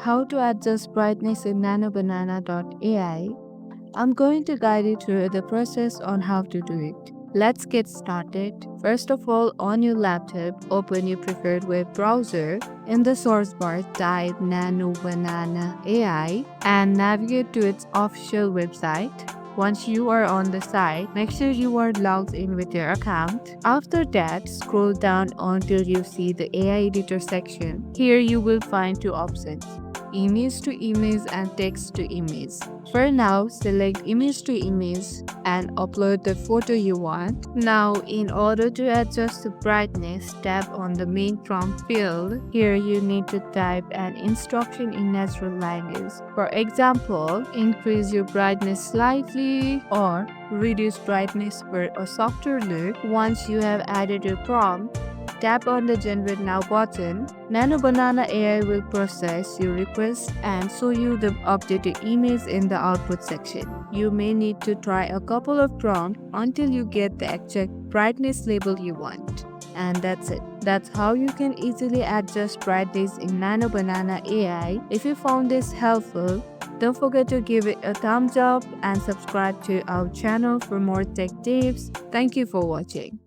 how to adjust brightness in NanoBanana AI. I'm going to guide you through the process on how to do it. Let's get started. First of all, on your laptop, open your preferred web browser. In the source bar, type NanoBanana AI and navigate to its official website. Once you are on the site, make sure you are logged in with your account. After that, scroll down until you see the AI editor section. Here you will find two options: image to image and text to image. For now, select image to image and upload the photo you want. Now, in order to adjust the brightness, tap on the main prompt field. Here you need to type an instruction in natural language. For example, increase your brightness slightly or reduce brightness for a softer look. Once you have added your prompt, tap on the Generate Now button. NanoBanana AI will process your request and show you the updated image in the output section. You may need to try a couple of prompts until you get the exact brightness level you want. And that's it. That's how you can easily adjust brightness in NanoBanana AI. If you found this helpful, don't forget to give it a thumbs up and subscribe to our channel for more tech tips. Thank you for watching.